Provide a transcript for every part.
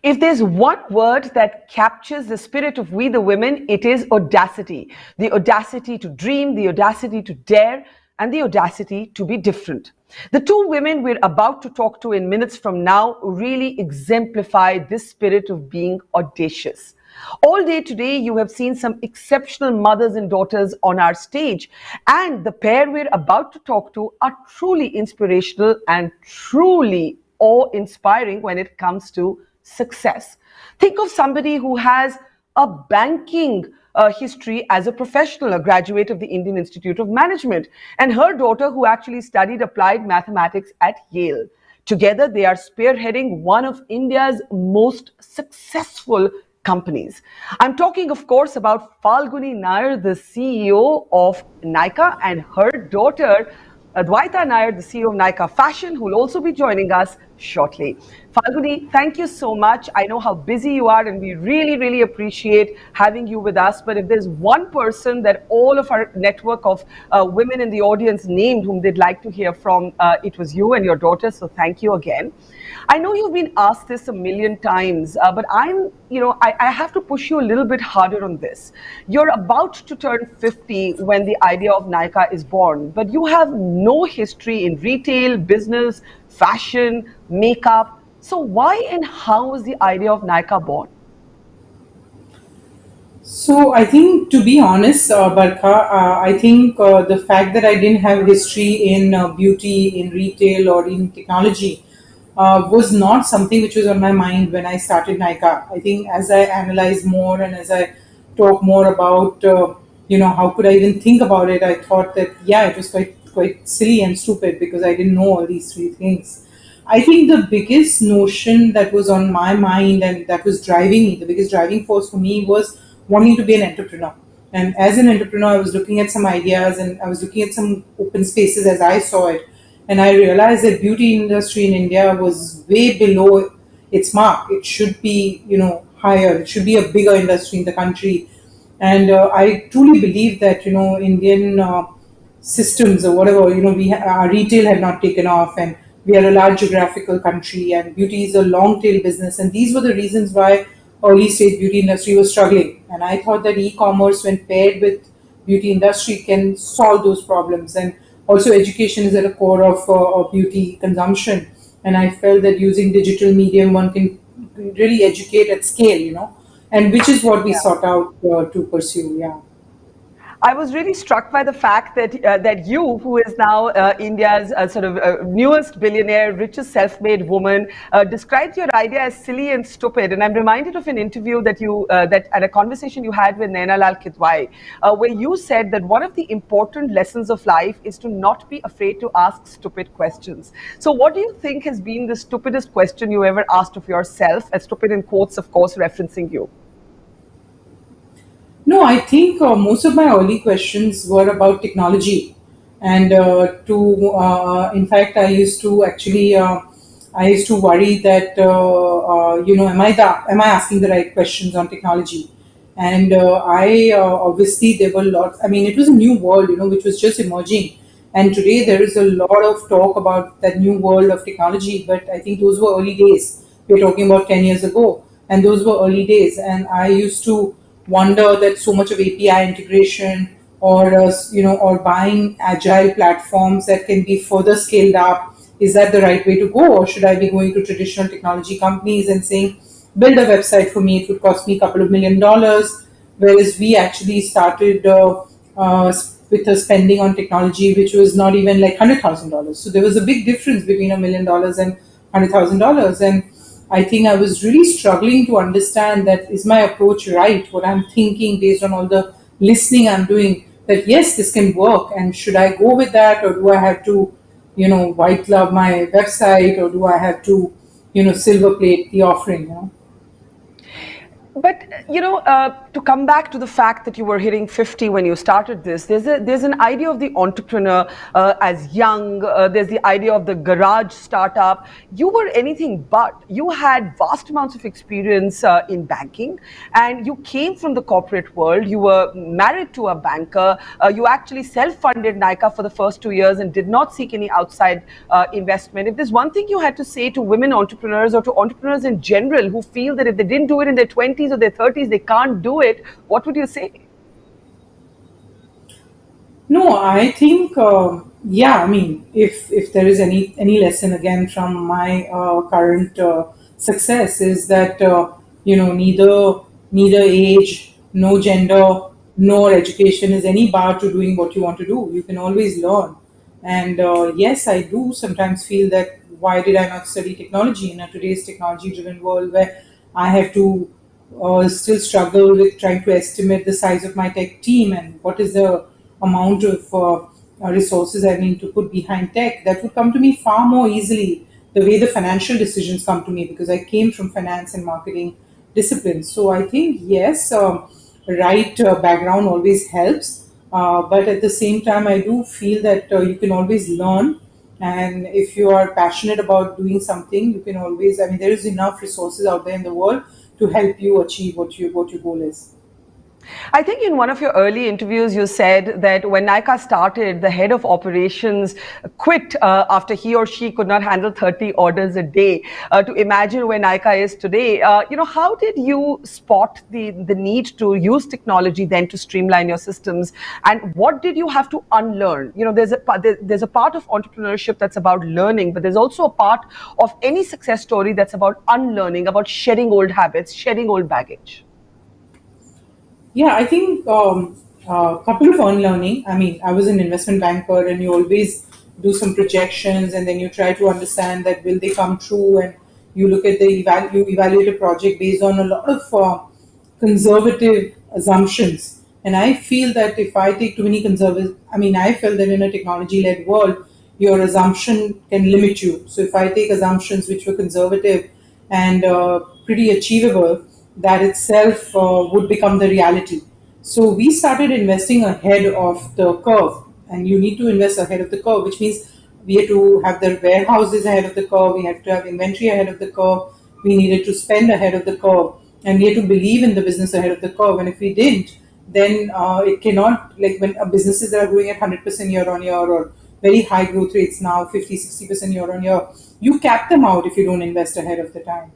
If there's one word that captures the spirit of We the Women, it is audacity. The audacity to dream, the audacity to dare, and the audacity to be different. The two women we're about to talk to in minutes from now really exemplify this spirit of being audacious. All day today, you have seen some exceptional mothers and daughters on our stage, and the pair we're about to talk to are truly inspirational and truly awe-inspiring when it comes to success. Think of somebody who has a banking history as a professional, a graduate of the Indian Institute of Management, and her daughter who actually studied applied mathematics at Yale. Together, they are spearheading one of India's most successful companies. I'm talking, of course, about Falguni Nayar, the CEO of Nykaa, and her daughter, Adwaita Nayar, the CEO of Nykaa Fashion, who will also be joining us shortly. Falguni, thank you so much. I know how busy you are, and we really, really appreciate having you with us. But if there's one person that all of our network of women in the audience named whom they'd like to hear from, it was you and your daughter. So thank you again. I know you've been asked this a million times, but I have to push you a little bit harder on this. You're about to turn 50 when the idea of Nykaa is born, but you have no history in retail, business, fashion, makeup. So why and how was the idea of Nykaa born? So I think, to be honest, Barkha, I think the fact that I didn't have history in beauty, in retail, or in technology was not something which was on my mind when I started Nykaa. I think as I analyze more and as I talk more about, how could I even think about it, I thought that, yeah, it was quite silly and stupid because I didn't know all these three things. I think the biggest notion that was on my mind and that was driving me, the biggest driving force for me was wanting to be an entrepreneur. And as an entrepreneur, I was looking at some ideas and I was looking at some open spaces as I saw it. And I realized that beauty industry in India was way below its mark. It should be, higher. It should be a bigger industry in the country. And I truly believe that, Indian systems or whatever, our retail had not taken off, and we are a large geographical country, and beauty is a long tail business. And these were the reasons why early stage beauty industry was struggling. And I thought that e-commerce, when paired with beauty industry, can solve those problems. And also education is at the core of beauty consumption. And I felt that using digital medium, one can really educate at scale, and which is what we Yeah. sought out to pursue. Yeah. I was really struck by the fact that you, who is now India's newest billionaire, richest self-made woman, described your idea as silly and stupid. And I'm reminded of an interview that at a conversation you had with Naina Lal Kidwai, where you said that one of the important lessons of life is to not be afraid to ask stupid questions. So, what do you think has been the stupidest question you ever asked of yourself? As stupid in quotes, of course, referencing you. No, I think most of my early questions were about technology, and in fact, I used to worry that am I asking the right questions on technology? And I obviously there were lots. I mean, it was a new world, which was just emerging, and today there is a lot of talk about that new world of technology. But I think those were early days. We're talking about 10 years ago, and those were early days. And I used to wonder that so much of API integration or buying agile platforms that can be further scaled up, is that the right way to go, or should I be going to traditional technology companies and saying, build a website for me, it would cost me a couple of $1 million, whereas we actually started with a spending on technology which was not even like $100,000. So there was a big difference between $1 million and $100,000. And I think I was really struggling to understand that, is my approach right? What I'm thinking based on all the listening I'm doing, that yes, this can work, and should I go with that, or do I have to, white glove my website, or do I have to, silver plate the offering? But to come back to the fact that you were hitting 50 when you started this, there's an idea of the entrepreneur as young. There's the idea of the garage startup. You were anything but. You had vast amounts of experience in banking, and you came from the corporate world. You were married to a banker. You actually self-funded Nykaa for the first 2 years and did not seek any outside investment. If there's one thing you had to say to women entrepreneurs or to entrepreneurs in general who feel that if they didn't do it in their 20s or their 30s, they can't do it, what would you say? No, I think, yeah. I mean, if there is any lesson again from my current success is that neither age, no gender, nor education is any bar to doing what you want to do. You can always learn, and yes, I do sometimes feel that why did I not study technology in a today's technology-driven world where I have to still struggle with trying to estimate the size of my tech team and what is the amount of resources I need to put behind tech. That would come to me far more easily the way the financial decisions come to me because I came from finance and marketing disciplines. So I think, yes, right background always helps. But at the same time, I do feel that you can always learn. And if you are passionate about doing something, you can always, I mean, there is enough resources out there in the world to help you achieve what your goal is. I think in one of your early interviews, you said that when Nykaa started, the head of operations quit after he or she could not handle 30 orders a day. To imagine where Nykaa is today, how did you spot the need to use technology then to streamline your systems? And what did you have to unlearn? There's a part of entrepreneurship that's about learning, but there's also a part of any success story that's about unlearning, about shedding old habits, shedding old baggage. Yeah, I think a couple of unlearning. I mean, I was an investment banker, and you always do some projections, and then you try to understand that will they come true, and you look at you evaluate a project based on a lot of conservative assumptions. And I feel that if I take too many conservative, I mean, I feel that in a technology-led world, your assumption can limit you. So if I take assumptions which were conservative and pretty achievable, that itself would become the reality. So we started investing ahead of the curve, and you need to invest ahead of the curve, which means we had to have the warehouses ahead of the curve, we had to have inventory ahead of the curve, we needed to spend ahead of the curve, and we had to believe in the business ahead of the curve. And if we didn't, then it cannot, like when businesses that are growing at 100% year on year or very high growth rates now, 50-60% year on year, you cap them out if you don't invest ahead of the time.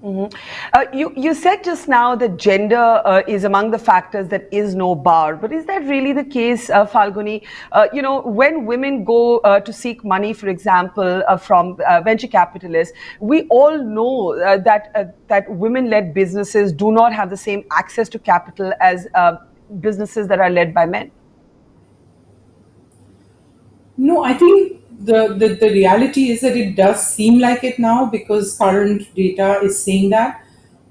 Mm-hmm. You said just now that gender is among the factors that is no bar, but is that really the case, Falguni? When women go to seek money, for example, from venture capitalists, we all know that women-led businesses do not have the same access to capital as businesses that are led by men. No, I think the reality is that it does seem like it now because current data is saying that,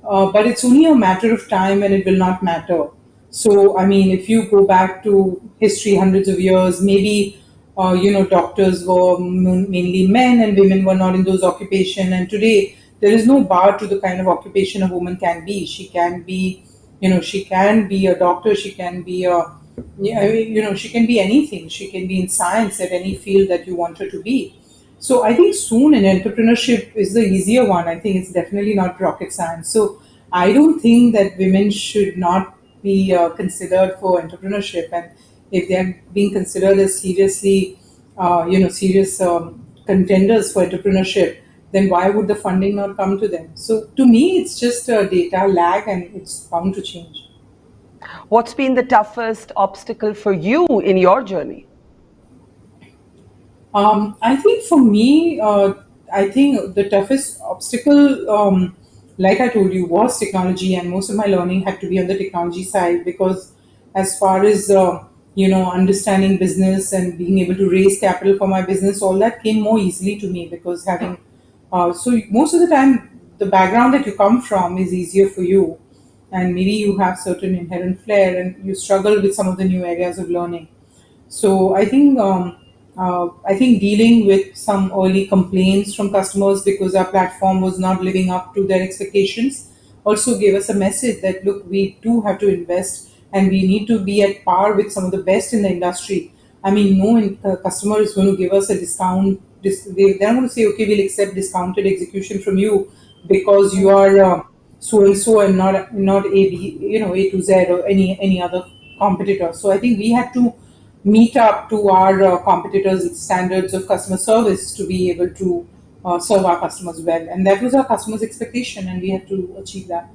but it's only a matter of time and it will not matter. So, I mean, if you go back to history, hundreds of years, maybe, doctors were mainly men and women were not in those occupations. And today, there is no bar to the kind of occupation a woman can be. She can be, she can be a doctor, she can be a yeah, I mean, she can be anything. She can be in science at any field that you want her to be. So I think soon an entrepreneurship is the easier one. I think it's definitely not rocket science. So I don't think that women should not be considered for entrepreneurship. And if they're being considered as serious contenders for entrepreneurship, then why would the funding not come to them? So to me, it's just a data lag and it's bound to change. What's been the toughest obstacle for you in your journey? I think for me, I think the toughest obstacle, like I told you, was technology, and most of my learning had to be on the technology side because, as far as understanding business and being able to raise capital for my business, all that came more easily to me because having so most of the time the background that you come from is easier for you, and maybe you have certain inherent flair and you struggle with some of the new areas of learning. So I think dealing with some early complaints from customers because our platform was not living up to their expectations also gave us a message that, look, we do have to invest and we need to be at par with some of the best in the industry. I mean, no customer is going to give us a discount. They're not going to say, okay, we'll accept discounted execution from you because you are so and so and not A B, A to Z or any other competitor. So I think we had to meet up to our competitors' standards of customer service to be able to serve our customers well, and that was our customers' expectation, and we had to achieve that.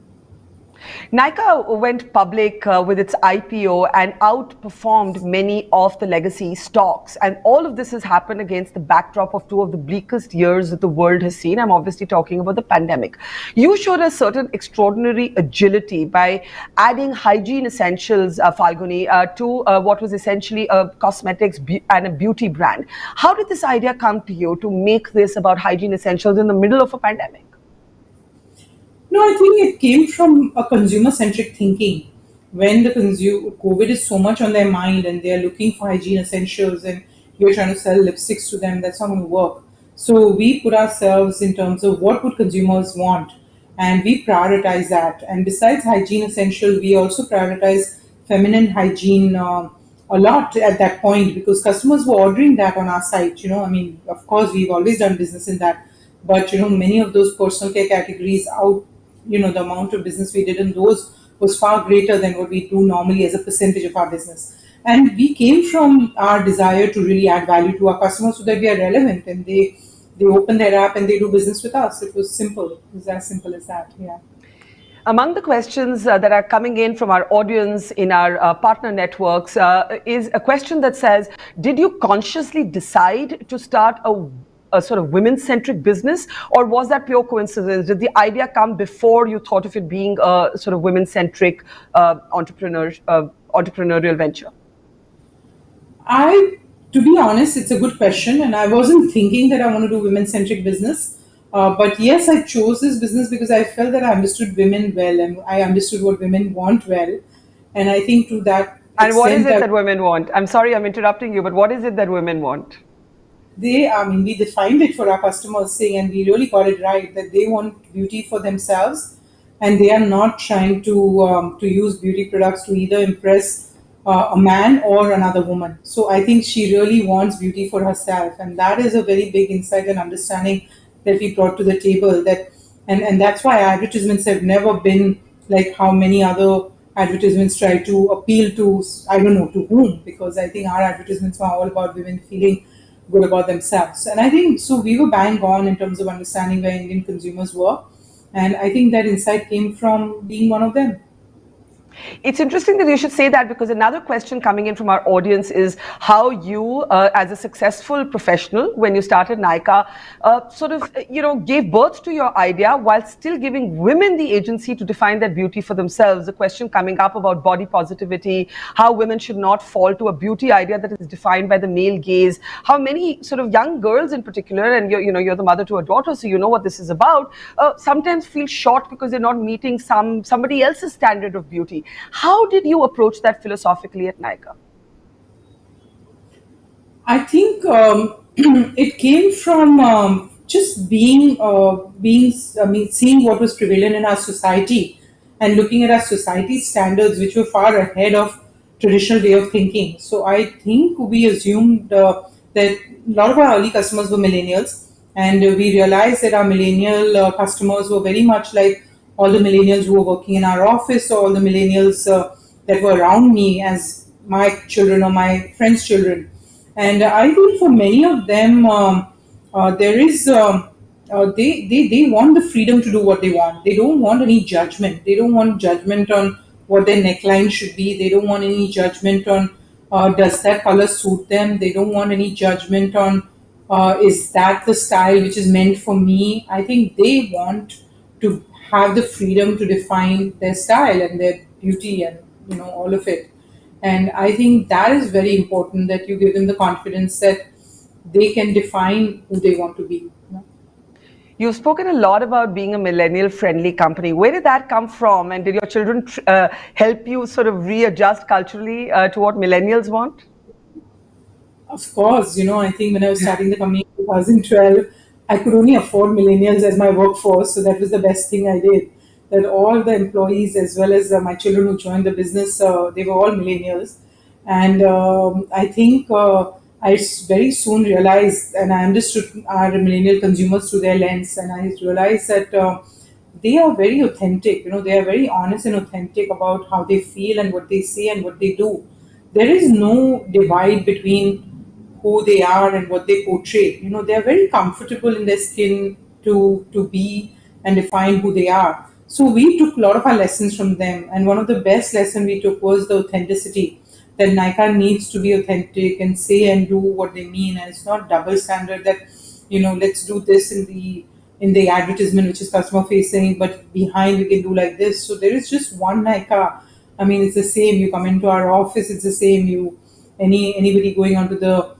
Nykaa went public with its IPO and outperformed many of the legacy stocks. And all of this has happened against the backdrop of two of the bleakest years that the world has seen. I'm obviously talking about the pandemic. You showed a certain extraordinary agility by adding hygiene essentials, Falguni, to what was essentially a cosmetics and a beauty brand. How did this idea come to you to make this about hygiene essentials in the middle of a pandemic? No, I think it came from a consumer-centric thinking. When the COVID is so much on their mind and they are looking for hygiene essentials, and you're trying to sell lipsticks to them, that's not going to work. So we put ourselves in terms of what would consumers want, and we prioritize that. And besides hygiene essential, we also prioritize feminine hygiene a lot at that point, because customers were ordering that on our site. I mean, of course, we've always done business in that, but many of those personal care categories the amount of business we did in those was far greater than what we do normally as a percentage of our business. And we came from our desire to really add value to our customers so that we are relevant, and they open their app and they do business with us. It was simple. It was as simple as that. Yeah. Among the questions that are coming in from our audience in our partner networks is a question that says, did you consciously decide to start a sort of women-centric business, or was that pure coincidence? Did the idea come before you thought of it being a sort of women-centric entrepreneurial venture? To be honest, it's a good question, and I wasn't thinking that I want to do women-centric business. But yes, I chose this business because I felt that I understood women well, and I understood what women want well. And I think to that And what is it that women want? I'm sorry, I'm interrupting you, but what is it that women want? We defined it for our customers, saying, and we really got it right, that they want beauty for themselves, and they are not trying to use beauty products to either impress a man or another woman. So I think she really wants beauty for herself, and that is a very big insight and understanding that we brought to the table. And that's why advertisements have never been like how many other advertisements try to appeal to, I don't know to whom, because I think our advertisements are all about women feeling good about themselves. And I think so we were bang on in terms of understanding where Indian consumers were. And I think that insight came from being one of them. It's interesting that you should say that, because another question coming in from our audience is how you, as a successful professional, when you started Nykaa, gave birth to your idea while still giving women the agency to define their beauty for themselves. The question coming up about body positivity, how women should not fall to a beauty idea that is defined by the male gaze, how many sort of young girls in particular, and you're the mother to a daughter, so you know what this is about, sometimes feel short because they're not meeting somebody else's standard of beauty. How did you approach that philosophically at Nykaa? I think it came from just seeing what was prevalent in our society and looking at our society's standards, which were far ahead of traditional way of thinking. So I think we assumed that a lot of our early customers were millennials, and we realized that our millennial customers were very much like all the millennials who were working in our office, or all the millennials that were around me as my children or my friends' children. And I think for many of them, there is they want the freedom to do what they want. They don't want any judgment. They don't want judgment on what their neckline should be. They don't want any judgment on does that color suit them. They don't want any judgment on is that the style which is meant for me. I think they want to have the freedom to define their style and their beauty and all of it. And I think that is very important, that you give them the confidence that they can define who they want to be. You've spoken a lot about being a millennial friendly company. Where did that come from? And did your children help you sort of readjust culturally to what millennials want? Of course, I think when I was starting the company in 2012, I could only afford millennials as my workforce. So that was the best thing I did. that all the employees, as well as my children who joined the business, they were all millennials. And I think I very soon realized, and I understood our millennial consumers through their lens, and I realized that they are very authentic. They are very honest and authentic about how they feel and what they say and what they do. There is no divide between who they are and what they portray. They are very comfortable in their skin to be and define who they are. So we took a lot of our lessons from them, and one of the best lessons we took was the authenticity. That Nykaa needs to be authentic and say and do what they mean, and it's not double standard that let's do this in the advertisement which is customer facing, but behind we can do like this. So there is just one Nykaa. I mean, it's the same. You come into our office, it's the same. Anybody going onto the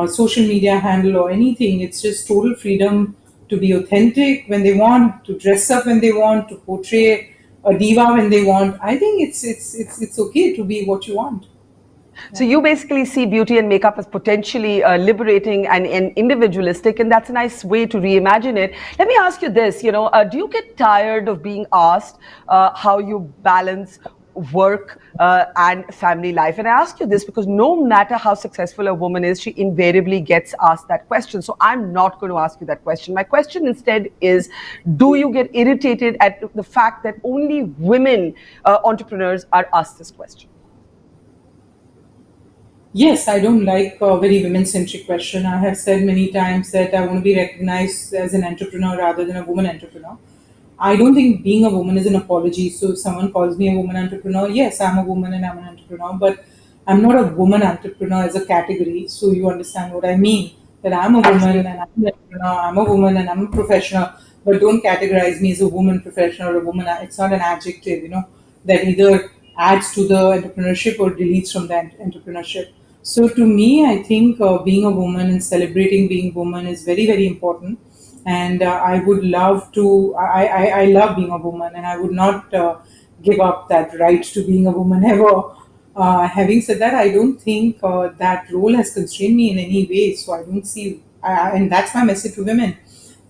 social media handle or anything, it's just total freedom to be authentic when they want, to dress up when they want, to portray a diva when they want. I think it's okay to be what you want. So you basically see beauty and makeup as potentially liberating and individualistic, and that's a nice way to reimagine it. Let me ask you this, do you get tired of being asked how you balance work and family life? And I ask you this because no matter how successful a woman is, she invariably gets asked that question. So I'm not going to ask you that question. My question instead is, do you get irritated at the fact that only women entrepreneurs are asked this question? Yes, I don't like a very women-centric question. I have said many times that I want to be recognized as an entrepreneur rather than a woman entrepreneur. I don't think being a woman is an apology. So if someone calls me a woman entrepreneur, yes, I'm a woman and I'm an entrepreneur, but I'm not a woman entrepreneur as a category. So you understand what I mean? That I'm a woman and I'm an entrepreneur, I'm a woman and I'm a professional, but don't categorize me as a woman professional or a woman. It's not an adjective, that either adds to the entrepreneurship or deletes from the entrepreneurship. So to me, I think being a woman and celebrating being a woman is very, very important. And I would love to, I love being a woman, and I would not give up that right to being a woman ever. Having said that, I don't think that role has constrained me in any way. So I don't see, and that's my message to women,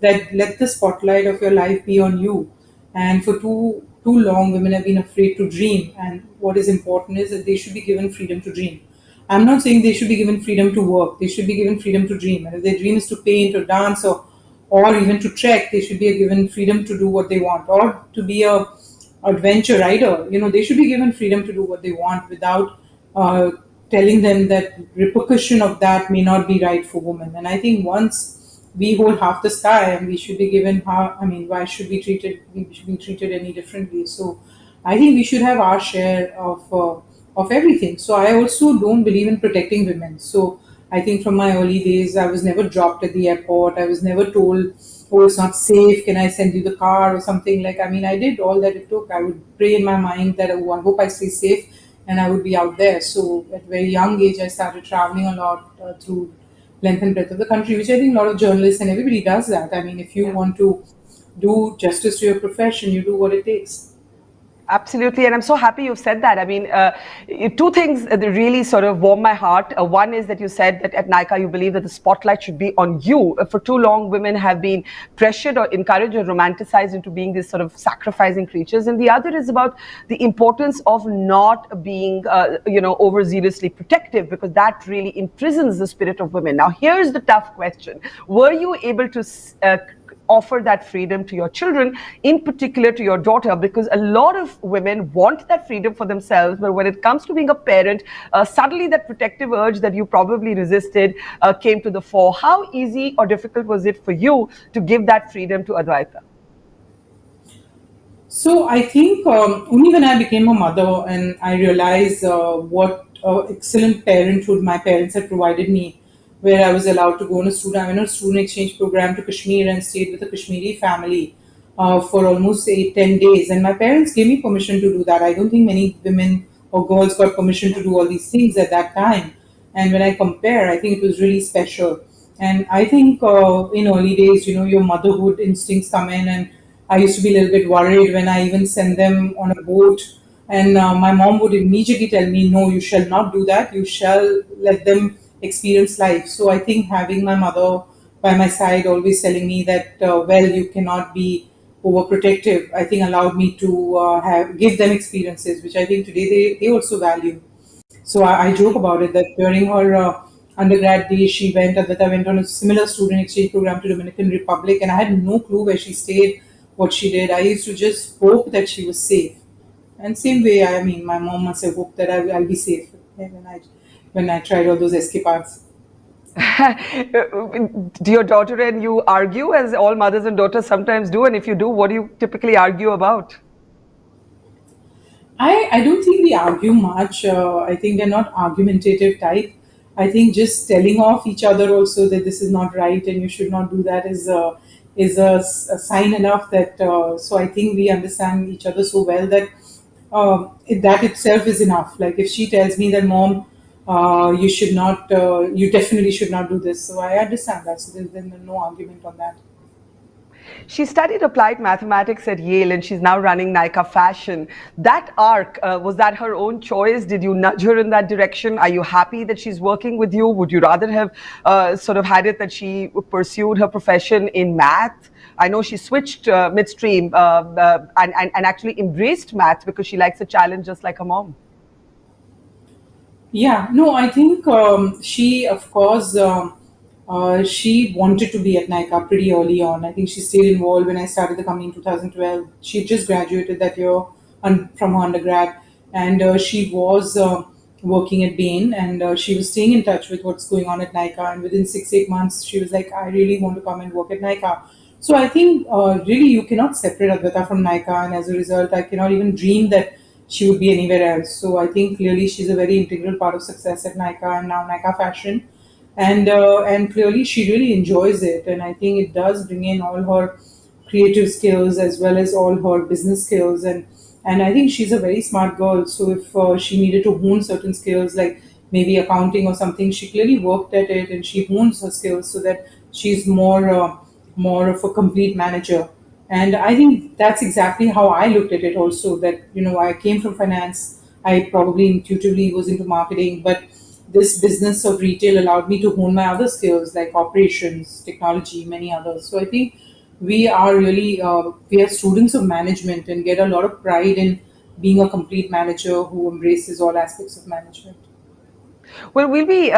that let the spotlight of your life be on you. And for too long, women have been afraid to dream. And what is important is that they should be given freedom to dream. I'm not saying they should be given freedom to work. They should be given freedom to dream. And if their dream is to paint or dance or even to trek, they should be given freedom to do what they want. Or to be a adventure rider, they should be given freedom to do what they want without telling them that repercussion of that may not be right for women. And I think once we hold half the sky, and we should be given why should we should be treated any differently? So I think we should have our share of everything. So I also don't believe in protecting women. So I think from my early days, I was never dropped at the airport. I was never told, oh, it's not safe. Can I send you the car or something? I did all that it took. I would pray in my mind that, oh, I hope I stay safe, and I would be out there. So at a very young age, I started traveling a lot through length and breadth of the country, which I think a lot of journalists and everybody does that. If you want to do justice to your profession, you do what it takes. Absolutely, and I'm so happy you've said that. Two things that really sort of warm my heart. One is that you said that at Nykaa you believe that the spotlight should be on you. For too long, women have been pressured or encouraged or romanticized into being these sort of sacrificing creatures. And the other is about the importance of not being, overzealously protective, because that really imprisons the spirit of women. Now, here's the tough question: were you able to offer that freedom to your children, in particular to your daughter? Because a lot of women want that freedom for themselves, but when it comes to being a parent, suddenly that protective urge that you probably resisted came to the fore. How easy or difficult was it for you to give that freedom to Adwaita? So I think only when I became a mother and I realized what excellent parenthood my parents had provided me, where I was allowed to go on a student exchange program to Kashmir and stayed with a Kashmiri family for almost 8-10 days. And my parents gave me permission to do that. I don't think many women or girls got permission to do all these things at that time. And when I compare, I think it was really special. And I think in early days, your motherhood instincts come in, and I used to be a little bit worried when I even sent them on a boat. And my mom would immediately tell me, no, you shall not do that. You shall let them experience life. So I think having my mother by my side always telling me that, you cannot be overprotective, I think allowed me to give them experiences, which I think today they also value. So I joke about it that during her undergrad days, Adwaita went on a similar student exchange program to Dominican Republic, and I had no clue where she stayed, what she did. I used to just hope that she was safe. And same way, I mean, my mom must have hoped that I'll be safe when I tried all those escapades. Do your daughter and you argue, as all mothers and daughters sometimes do? And if you do, what do you typically argue about? I don't think we argue much. I think they're not argumentative type. I think just telling off each other also that this is not right and you should not do that is a sign enough that. So I think we understand each other so well that that itself is enough. Like if she tells me that, Mom, you should not, you definitely should not do this. So I understand that. So there's no argument on that. She studied applied mathematics at Yale and she's now running Nykaa Fashion. That arc, was that her own choice? Did you nudge her in that direction? Are you happy that she's working with you? Would you rather have sort of had it that she pursued her profession in math? I know she switched midstream and actually embraced math because she likes a challenge just like her mom. Yeah, no, I think she, of course, she wanted to be at Nykaa pretty early on. I think she stayed involved when I started the company in 2012. She had just graduated that year from her undergrad, and she was working at Bain, and she was staying in touch with what's going on at Nykaa. And within 6-8 months, she was like, "I really want to come and work at Nykaa." So I think really you cannot separate Adwaita from Nykaa, and as a result, I cannot even dream that she would be anywhere else. So I think clearly she's a very integral part of success at Nykaa and now Nykaa Fashion, and clearly she really enjoys it. And I think it does bring in all her creative skills as well as all her business skills, and I think she's a very smart girl. So if she needed to hone certain skills like maybe accounting or something, she clearly worked at it and she hones her skills so that she's more of a complete manager. And I think that's exactly how I looked at it also, that I came from finance. I probably intuitively was into marketing, but this business of retail allowed me to hone my other skills like operations, technology, many others. So I think we are students of management and get a lot of pride in being a complete manager who embraces all aspects of management. Well, we'll be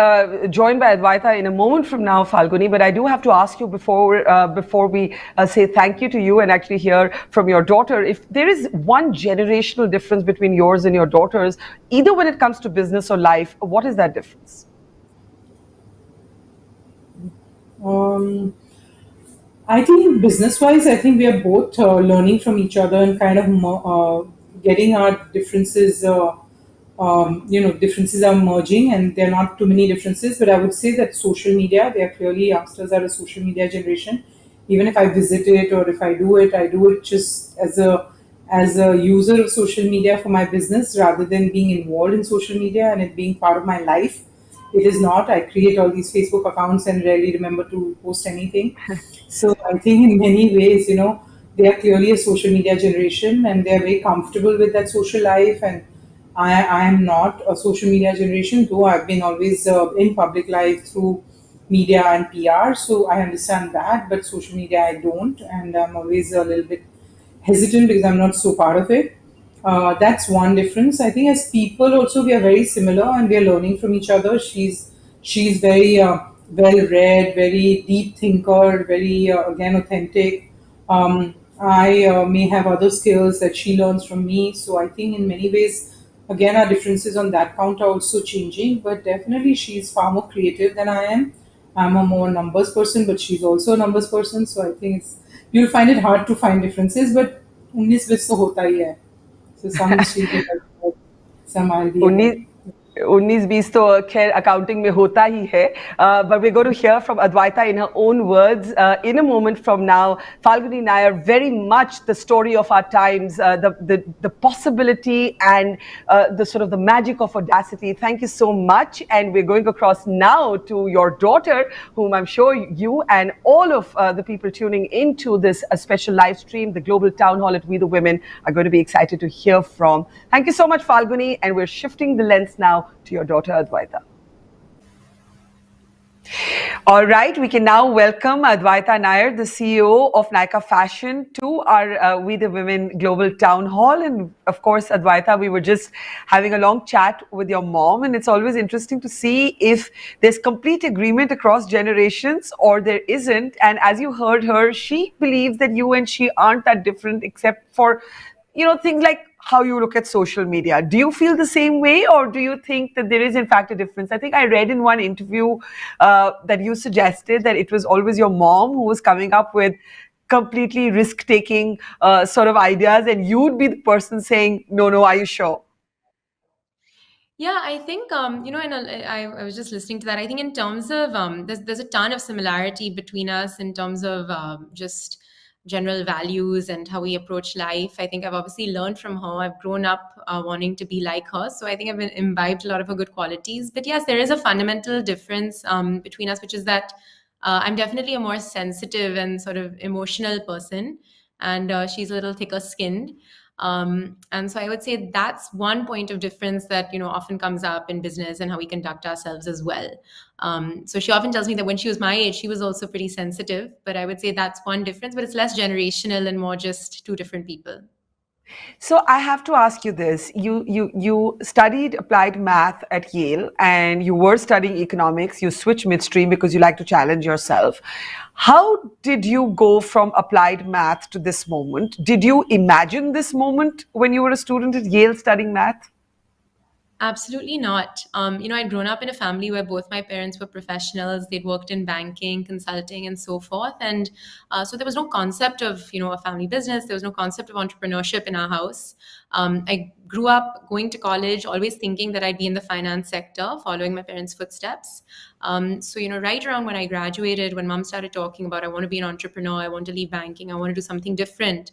joined by Adwaita in a moment from now, Falguni, but I do have to ask you before we say thank you to you and actually hear from your daughter, if there is one generational difference between yours and your daughter's, either when it comes to business or life, what is that difference? I think business-wise, I think we are both learning from each other and kind of getting our differences. Differences are merging, and there are not too many differences. But I would say that social media, they are clearly, youngsters are a social media generation. Even if I visit it or if I do it just as a user of social media for my business rather than being involved in social media and it being part of my life. It is not. I create all these Facebook accounts and rarely remember to post anything. So I think in many ways, they are clearly a social media generation and they are very comfortable with that social life. And I am not a social media generation, though I've been always in public life through media and PR. So I understand that, but social media I don't, and I'm always a little bit hesitant because I'm not so part of it. That's one difference. I think as people also we are very similar and we are learning from each other. She's very well read, very deep thinker, very again authentic. I may have other skills that she learns from me. So I think in many ways, again, our differences on that count are also changing. But definitely, she's far more creative than I am. I'm a more numbers person, but she's also a numbers person. So I think you'll find it hard to find differences, but 19-20 तो होता ही है. So some she'll be like, some I'll be ahead. 19-20 तो खैर accounting में होता ही है, but we're going to hear from Adwaita in her own words in a moment from now. Falguni Nayar, very much the story of our times, the possibility and the sort of the magic of audacity. Thank you so much, and we're going across now to your daughter, whom I'm sure you and all of the people tuning into this special live stream, the Global Townhall at We the Women, are going to be excited to hear from. Thank you so much, Falguni, and we're shifting the lens now to your daughter Adwaita. All right, we can now welcome Adwaita Nayar, the CEO of Nykaa Fashion, to our We the Women Global Town Hall. And of course, Adwaita, we were just having a long chat with your mom, and it's always interesting to see if there's complete agreement across generations or there isn't. And as you heard her, she believes that you and she aren't that different, except for things like how you look at social media. Do you feel the same way, or do you think that there is in fact a difference? I think I read in one interview that you suggested that it was always your mom who was coming up with completely risk-taking sort of ideas, and you'd be the person saying, no, no, are you sure? Yeah, I think I was just listening to that. I think in terms of there's a ton of similarity between us in terms of just general values and how we approach life. I think I've obviously learned from her. I've grown up wanting to be like her, so I think I've imbibed a lot of her good qualities. But yes, there is a fundamental difference between us, which is that I'm definitely a more sensitive and sort of emotional person, and she's a little thicker skinned. And so I would say that's one point of difference that often comes up in business and how we conduct ourselves as well. So she often tells me that when she was my age, she was also pretty sensitive. But I would say that's one difference, but it's less generational and more just two different people. So I have to ask you this. You studied applied math at Yale and you were studying economics. You switched midstream because you like to challenge yourself. How did you go from applied math to this moment? Did you imagine this moment when you were a student at Yale studying math? Absolutely not. I'd grown up in a family where both my parents were professionals. They'd worked in banking, consulting, and so forth. And so there was no concept of, a family business. There was no concept of entrepreneurship in our house. I grew up going to college, always thinking that I'd be in the finance sector, following my parents' footsteps. Right around when I graduated, when mom started talking about, I want to be an entrepreneur, I want to leave banking, I want to do something different.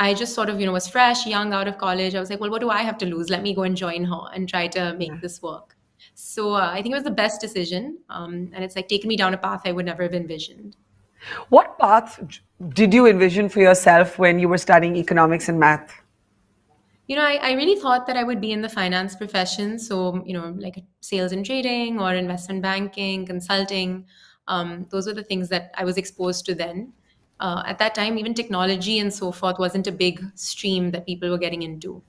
I just sort of, was fresh, young, out of college. I was like, well, what do I have to lose? Let me go and join her and try to make this work. So I think it was the best decision. And it's like taken me down a path I would never have envisioned. What path did you envision for yourself when you were studying economics and math? I really thought that I would be in the finance profession. So, like sales and trading or investment banking, consulting. Those were the things that I was exposed to then. At that time, even technology and so forth wasn't a big stream that people were getting into.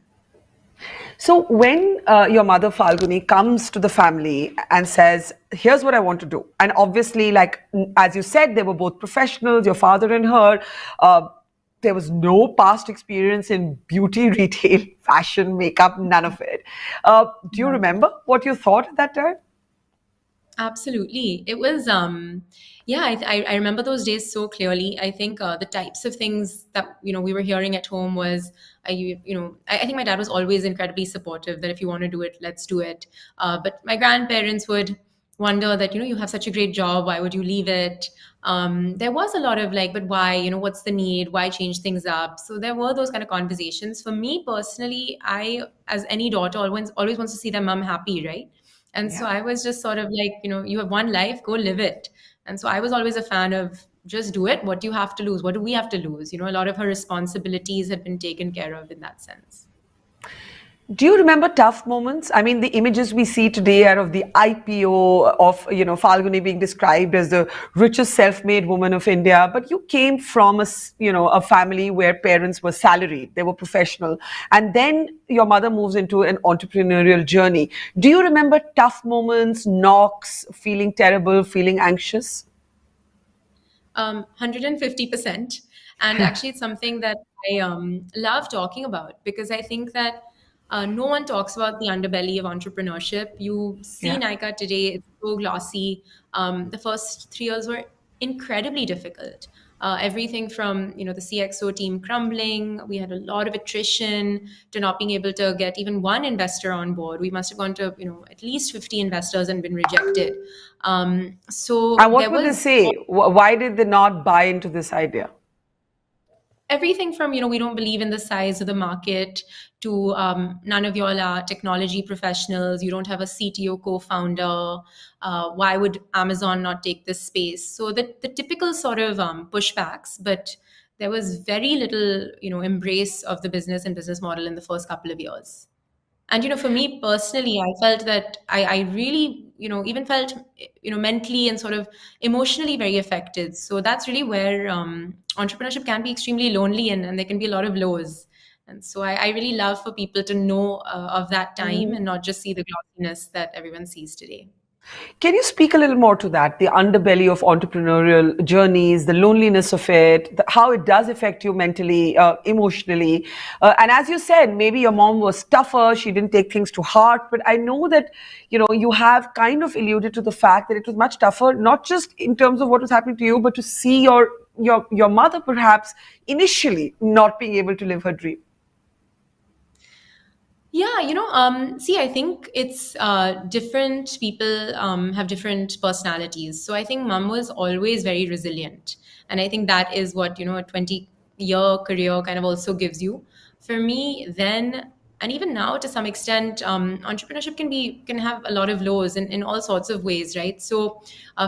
So when your mother Falguni comes to the family and says, here's what I want to do. And obviously, like, as you said, they were both professionals, your father and her. There was no past experience in beauty, retail, fashion, makeup, none of it. Do you remember what you thought at that time? Absolutely. It was, I remember those days so clearly. I think the types of things that, we were hearing at home was, I think my dad was always incredibly supportive that if you want to do it, let's do it. But my grandparents would wonder that, you have such a great job. Why would you leave it? There was a lot of like, but why, what's the need? Why change things up? So there were those kind of conversations. For me personally, as any daughter, always wants to see their mom happy, right? And so I was just sort of like, you have one life, go live it. And so I was always a fan of just do it. What do you have to lose? What do we have to lose? A lot of her responsibilities had been taken care of in that sense. Do you remember tough moments? I mean, the images we see today are of the IPO of, Falguni being described as the richest self-made woman of India. But you came from a family where parents were salaried, they were professional. And then your mother moves into an entrepreneurial journey. Do you remember tough moments, knocks, feeling terrible, feeling anxious? 150%. And actually, it's something that I love talking about because I think that no one talks about the underbelly of entrepreneurship. You see Nykaa today, it's so glossy. The first 3 years were incredibly difficult. Everything from the CXO team crumbling, we had a lot of attrition, to not being able to get even one investor on board. We must have gone to at least 50 investors and been rejected. So and what there would they was say? Why did they not buy into this idea? everything from we don't believe in the size of the market to none of y'all are technology professionals, you don't have a CTO co-founder, why would Amazon not take this space? So the typical sort of pushbacks, but there was very little embrace of the business and business model in the first couple of years. And for me personally, I felt that I really even felt, mentally and sort of emotionally very affected. So that's really where entrepreneurship can be extremely lonely, and there can be a lot of lows. And so I really love for people to know of that time and not just see the glossiness that everyone sees today. Can you speak a little more to that, the underbelly of entrepreneurial journeys, the loneliness of it, how it does affect you mentally, emotionally? And as you said, maybe your mom was tougher, she didn't take things to heart, but I know that, you have kind of alluded to the fact that it was much tougher, not just in terms of what was happening to you, but to see your mother perhaps initially not being able to live her dream. Yeah, see, I think it's different people have different personalities. So I think mom was always very resilient. And I think that is what, a 20-year career kind of also gives you. For me, then, and even now to some extent, entrepreneurship can have a lot of lows in all sorts of ways, right? So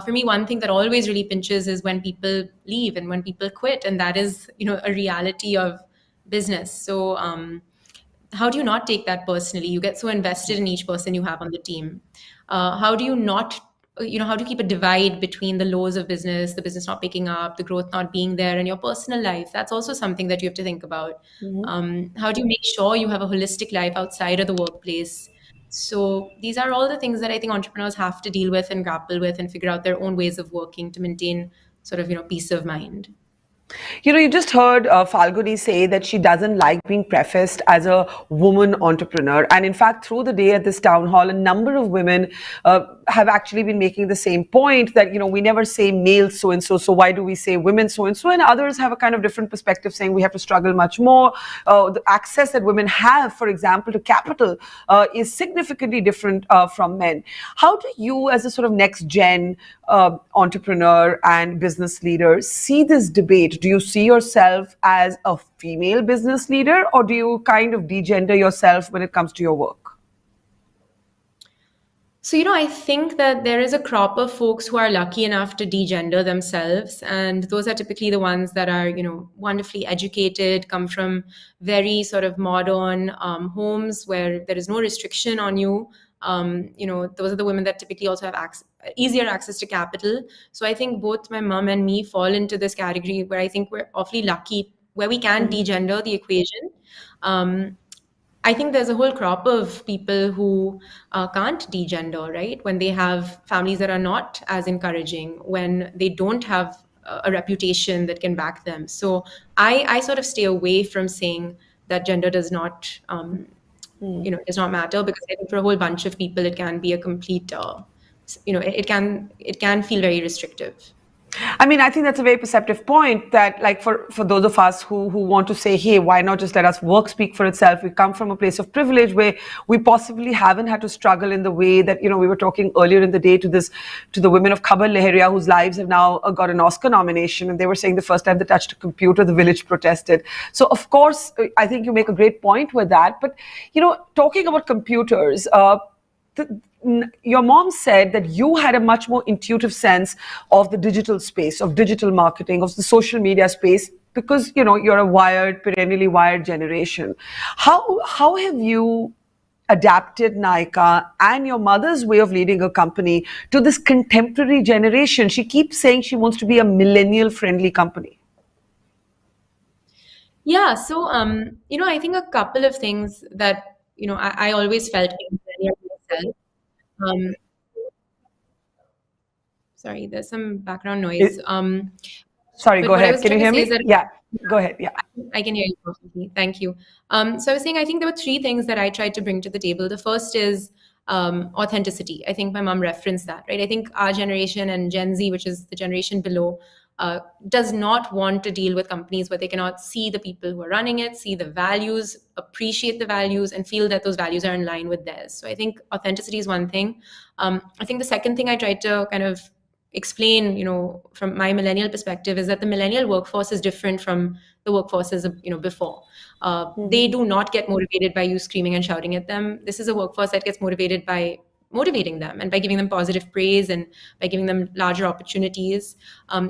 for me, one thing that always really pinches is when people leave and when people quit. And that is, a reality of business. So, how do you not take that personally? You get so invested in each person you have on the team. How do you not, how do you keep a divide between the lows of business, the business not picking up, the growth not being there, and your personal life? That's also something that you have to think about. How do you make sure you have a holistic life outside of the workplace? So these are all the things that I think entrepreneurs have to deal with and grapple with and figure out their own ways of working to maintain sort of, peace of mind. You just heard Falguni say that she doesn't like being prefaced as a woman entrepreneur. And in fact, through the day at this town hall, a number of women have actually been making the same point that, we never say male so-and-so, so why do we say women so-and-so? And others have a kind of different perspective saying we have to struggle much more. The access that women have, for example, to capital is significantly different from men. How do you, as a sort of next gen entrepreneur and business leader, see this debate? Do you see yourself as a female business leader, or do you kind of degender yourself when it comes to your work? So, I think that there is a crop of folks who are lucky enough to degender themselves. And those are typically the ones that are, wonderfully educated, come from very sort of modern homes where there is no restriction on you. Those are the women that typically also have easier access to capital. So I think both my mom and me fall into this category where I think we're awfully lucky where we can degender the equation. I think there's a whole crop of people who can't degender, right? When they have families that are not as encouraging, when they don't have a reputation that can back them. So I sort of stay away from saying that gender does not, does not matter, because I think for a whole bunch of people, it can be a complete, it can feel very restrictive. I mean, I think that's a very perceptive point that, like, for those of us who want to say, hey, why not just let us work speak for itself? We come from a place of privilege where we possibly haven't had to struggle in the way that, we were talking earlier in the day to the women of Khabar Lahariya, whose lives have now got an Oscar nomination. And they were saying the first time they touched a computer, the village protested. So, of course, I think you make a great point with that. But, talking about computers, your mom said that you had a much more intuitive sense of the digital space, of digital marketing, of the social media space, because you're a perennially wired generation. How have you adapted Nykaa and your mother's way of leading a company to this contemporary generation? She keeps saying she wants to be a millennial friendly company. Yeah, so I think a couple of things that I always felt being millennial myself. Sorry, there's some background noise. Sorry, go ahead. Can you hear me? Yeah, go ahead. Yeah. I can hear you perfectly. Thank you. So I was saying, I think there were three things that I tried to bring to the table. The first is authenticity. I think my mom referenced that, right? I think our generation and Gen Z, which is the generation below, does not want to deal with companies where they cannot see the people who are running it, see the values, appreciate the values, and feel that those values are in line with theirs. So I think authenticity is one thing. I think the second thing I tried to kind of explain, from my millennial perspective, is that the millennial workforce is different from the workforces, before. They do not get motivated by you screaming and shouting at them. This is a workforce that gets motivated by motivating them and by giving them positive praise and by giving them larger opportunities.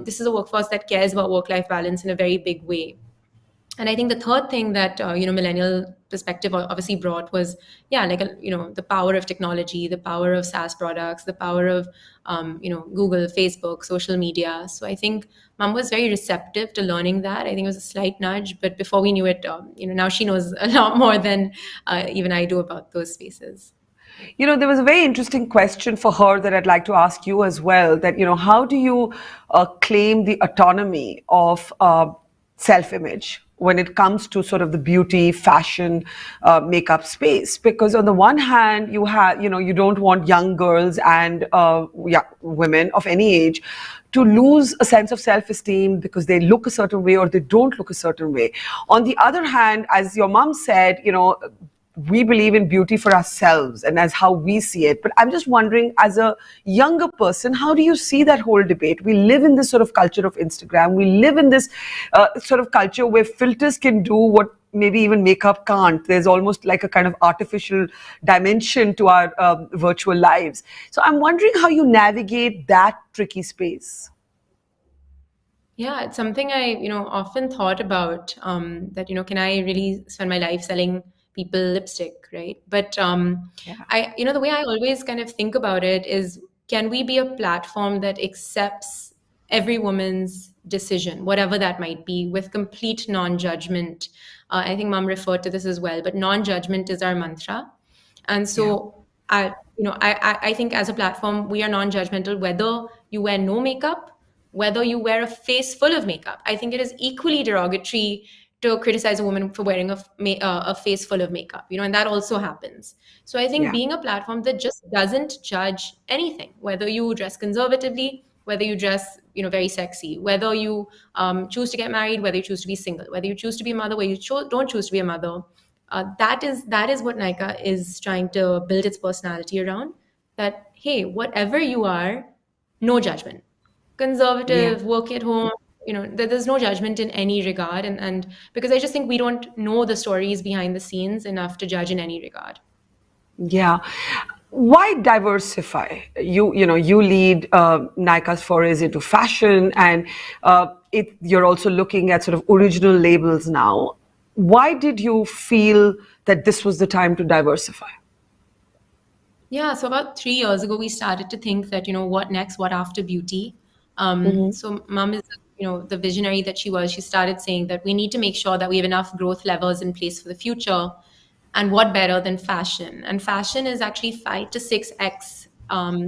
This is a workforce that cares about work-life balance in a very big way. And I think the third thing that millennial perspective obviously brought was, the power of technology, the power of SaaS products, the power of Google, Facebook, social media. So I think mom was very receptive to learning that. I think it was a slight nudge, but before we knew it, now she knows a lot more than even I do about those spaces. There was a very interesting question for her that I'd like to ask you as well, that, how do you claim the autonomy of self-image when it comes to sort of the beauty, fashion, makeup space? Because on the one hand, you have, you don't want young girls and women of any age to lose a sense of self-esteem because they look a certain way or they don't look a certain way. On the other hand, as your mom said, we believe in beauty for ourselves and as how we see it. But I'm just wondering, as a younger person, how do you see that whole debate? We live in this sort of culture of Instagram. We live in this sort of culture where filters can do what maybe even makeup can't. There's almost like a kind of artificial dimension to our virtual lives. So I'm wondering how you navigate that tricky space. Yeah, it's something I, often thought about, that, can I really spend my life selling people lipstick, right? But the way I always kind of think about it is, can we be a platform that accepts every woman's decision, whatever that might be, with complete non-judgment? I think mom referred to this as well, but non-judgment is our mantra. And so I think as a platform, we are non-judgmental, whether you wear no makeup, whether you wear a face full of makeup. I think it is equally derogatory to criticize a woman for wearing a face full of makeup, and that also happens. So I think being a platform that just doesn't judge anything, whether you dress conservatively, whether you dress, very sexy, whether you choose to get married, whether you choose to be single, whether you choose to be a mother, whether you don't choose to be a mother. That is what Nykaa is trying to build its personality around. That, hey, whatever you are, no judgment. Conservative, work at home, there's no judgment in any regard. And because I just think we don't know the stories behind the scenes enough to judge in any regard. Yeah. Why diversify? You lead Nykaa's forays into fashion, and you're also looking at sort of original labels now. Why did you feel that this was the time to diversify? Yeah, so about 3 years ago, we started to think that, what next, what after beauty? So mom is, the visionary that she was. She started saying that we need to make sure that we have enough growth levers in place for the future. And what better than fashion? And fashion is actually 5 to 6x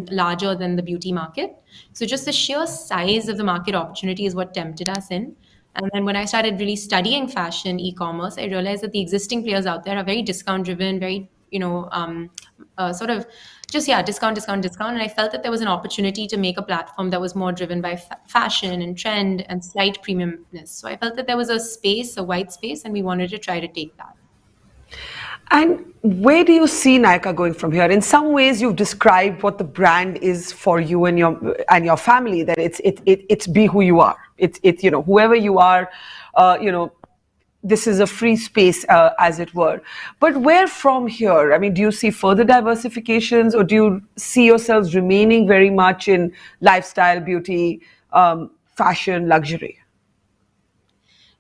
larger than the beauty market. So just the sheer size of the market opportunity is what tempted us in. And then when I started really studying fashion e-commerce, I realized that the existing players out there are very discount driven, very, sort of just, discount. And I felt that there was an opportunity to make a platform that was more driven by fashion and trend and slight premiumness. So I felt that there was a white space, and we wanted to try to take that. And where do you see Nykaa going from here? In some ways, you've described what the brand is for you and your family. That it's be who you are. It's whoever you are. This is a free space, as it were. But where from here? I mean, do you see further diversifications, or do you see yourselves remaining very much in lifestyle, beauty, fashion, luxury?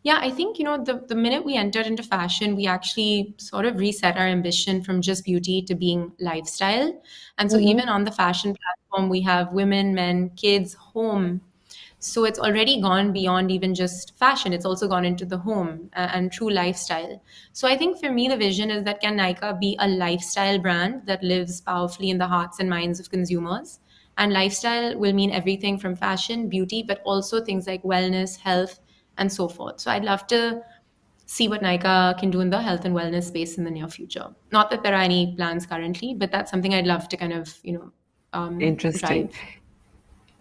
Yeah, I think, the minute we entered into fashion, we actually sort of reset our ambition from just beauty to being lifestyle. And so even on the fashion platform, we have women, men, kids, home. So it's already gone beyond even just fashion. It's also gone into the home and true lifestyle. So I think for me, the vision is that can Nykaa be a lifestyle brand that lives powerfully in the hearts and minds of consumers? And lifestyle will mean everything from fashion, beauty, but also things like wellness, health, and so forth. So I'd love to see what Nykaa can do in the health and wellness space in the near future. Not that there are any plans currently, but that's something I'd love to kind of, Interesting. drive.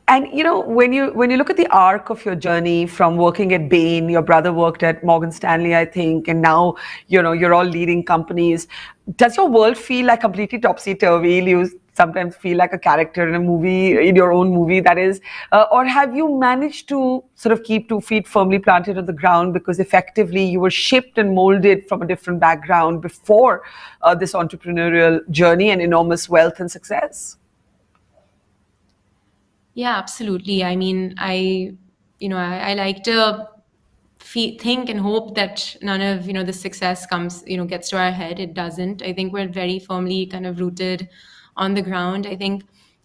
And when you look at the arc of your journey from working at Bain, your brother worked at Morgan Stanley, I think, and now you're all leading companies. Does your world feel like completely topsy-turvy? You sometimes feel like a character in a movie, in your own movie, that is, or have you managed to sort of keep 2 feet firmly planted on the ground because effectively you were shaped and molded from a different background before this entrepreneurial journey and enormous wealth and success? Yeah, absolutely. I mean, I like to think and hope that none of the success comes gets to our head. It doesn't. I think we're very firmly kind of rooted on the ground. I think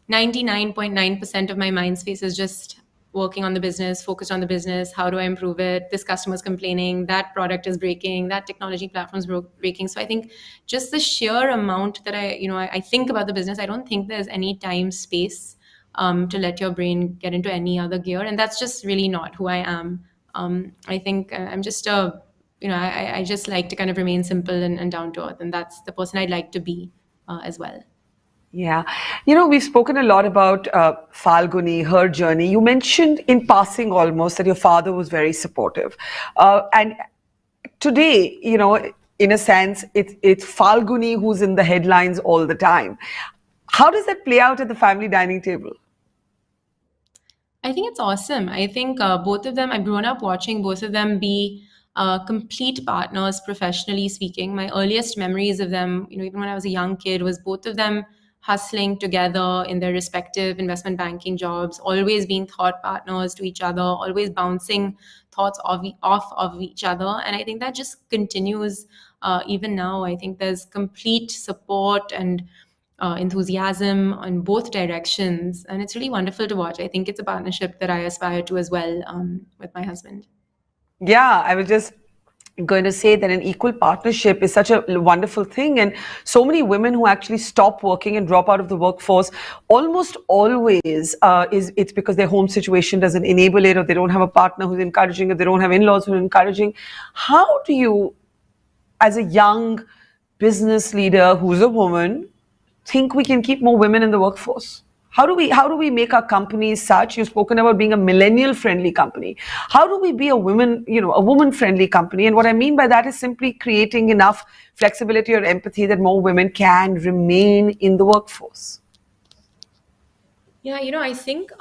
99.9% of my mind space is just working on the business, focused on the business. How do I improve it? This customer's complaining, that product is breaking, that technology platform's breaking. So I think just the sheer amount that I think about the business, I don't think there's any time space to let your brain get into any other gear, and that's just really not who I am. I think I'm just I just like to kind of remain simple and down to earth, and that's the person I'd like to be as well. Yeah. We've spoken a lot about Falguni, her journey. You mentioned in passing almost that your father was very supportive. And today, in a sense, it's Falguni who's in the headlines all the time. How does that play out at the family dining table? I think it's awesome. I think both of them, I've grown up watching both of them be complete partners, professionally speaking. My earliest memories of them, even when I was a young kid, was both of them hustling together in their respective investment banking jobs, always being thought partners to each other, always bouncing thoughts off of each other. And I think that just continues even now. I think there's complete support and enthusiasm in both directions, and it's really wonderful to watch. I think it's a partnership that I aspire to as well with my husband. Yeah, I was just going to say that an equal partnership is such a wonderful thing, and so many women who actually stop working and drop out of the workforce, almost always it's because their home situation doesn't enable it, or they don't have a partner who's encouraging, or they don't have in-laws who are encouraging. How do you, as a young business leader who's a woman, think we can keep more women in the workforce? How do we make our companies such? You've spoken about being a millennial friendly company. How do we be a woman friendly company? And what I mean by that is simply creating enough flexibility or empathy that more women can remain in the workforce. Yeah, I think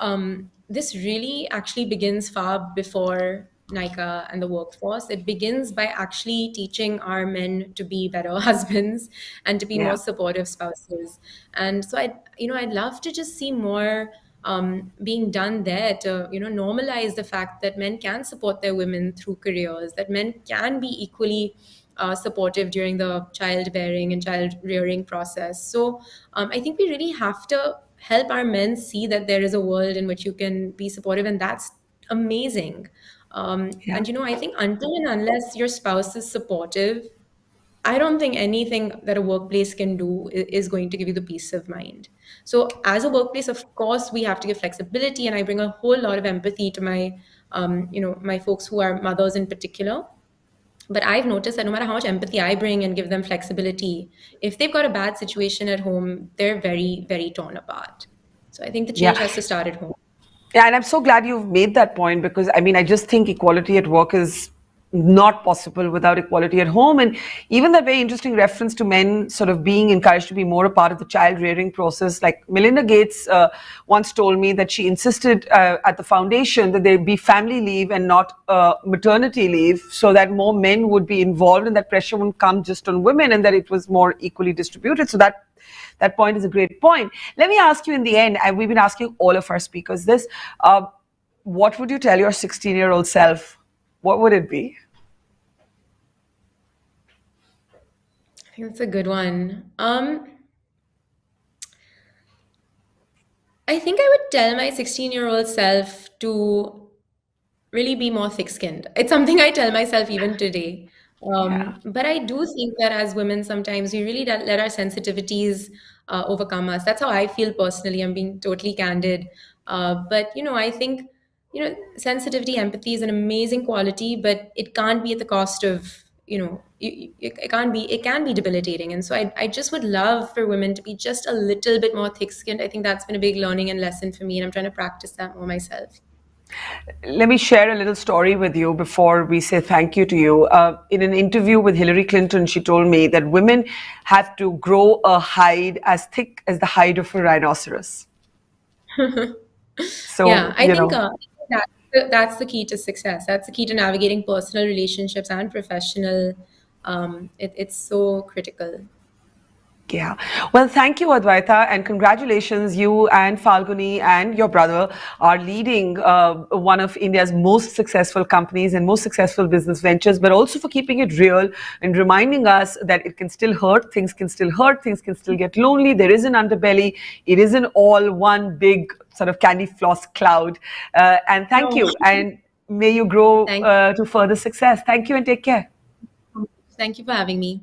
this really actually begins far before Nykaa and the workforce. It begins by actually teaching our men to be better husbands and to be more supportive spouses. And so I'd love to just see more being done there to, normalize the fact that men can support their women through careers, that men can be equally supportive during the childbearing and child rearing process. So I think we really have to help our men see that there is a world in which you can be supportive, and that's amazing. And I think until and unless your spouse is supportive, I don't think anything that a workplace can do is going to give you the peace of mind. So as a workplace, of course, we have to give flexibility, and I bring a whole lot of empathy to my my folks who are mothers in particular. But I've noticed that no matter how much empathy I bring and give them flexibility, if they've got a bad situation at home, they're very, very torn apart. So I think the change has to start at home. Yeah, and I'm so glad you've made that point, because I just think equality at work is not possible without equality at home. And even that very interesting reference to men sort of being encouraged to be more a part of the child rearing process. Like Melinda Gates once told me that she insisted at the foundation that there be family leave and not maternity leave, so that more men would be involved and that pressure wouldn't come just on women, and that it was more equally distributed. So that point is a great point. Let me ask you in the end, we've been asking all of our speakers this, what would you tell your 16-year-old self? What would it be? I think that's a good one. I think I would tell my 16-year-old self to really be more thick-skinned. It's something I tell myself even today. But I do think that as women, sometimes we really let our sensitivities overcome us. That's how I feel personally. I'm being totally candid. But I think sensitivity, empathy is an amazing quality, but it can't be at the cost of it can be debilitating. And so I just would love for women to be just a little bit more thick-skinned. I think that's been a big learning and lesson for me, and I'm trying to practice that more myself. Let me share a little story with you before we say thank you to you. In an interview with Hillary Clinton, she told me that women have to grow a hide as thick as the hide of a rhinoceros. So, yeah, I think that's the key to success. That's the key to navigating personal relationships and professional. It's so critical. Yeah. Well, thank you, Adwaita, and congratulations. You and Falguni and your brother are leading one of India's most successful companies and most successful business ventures, but also for keeping it real and reminding us that it can still hurt, things can still hurt, things can still get lonely. There is an underbelly. It isn't all one big sort of candy floss cloud. And thank you. And may you grow Thank to further success. Thank you and take care. Thank you for having me.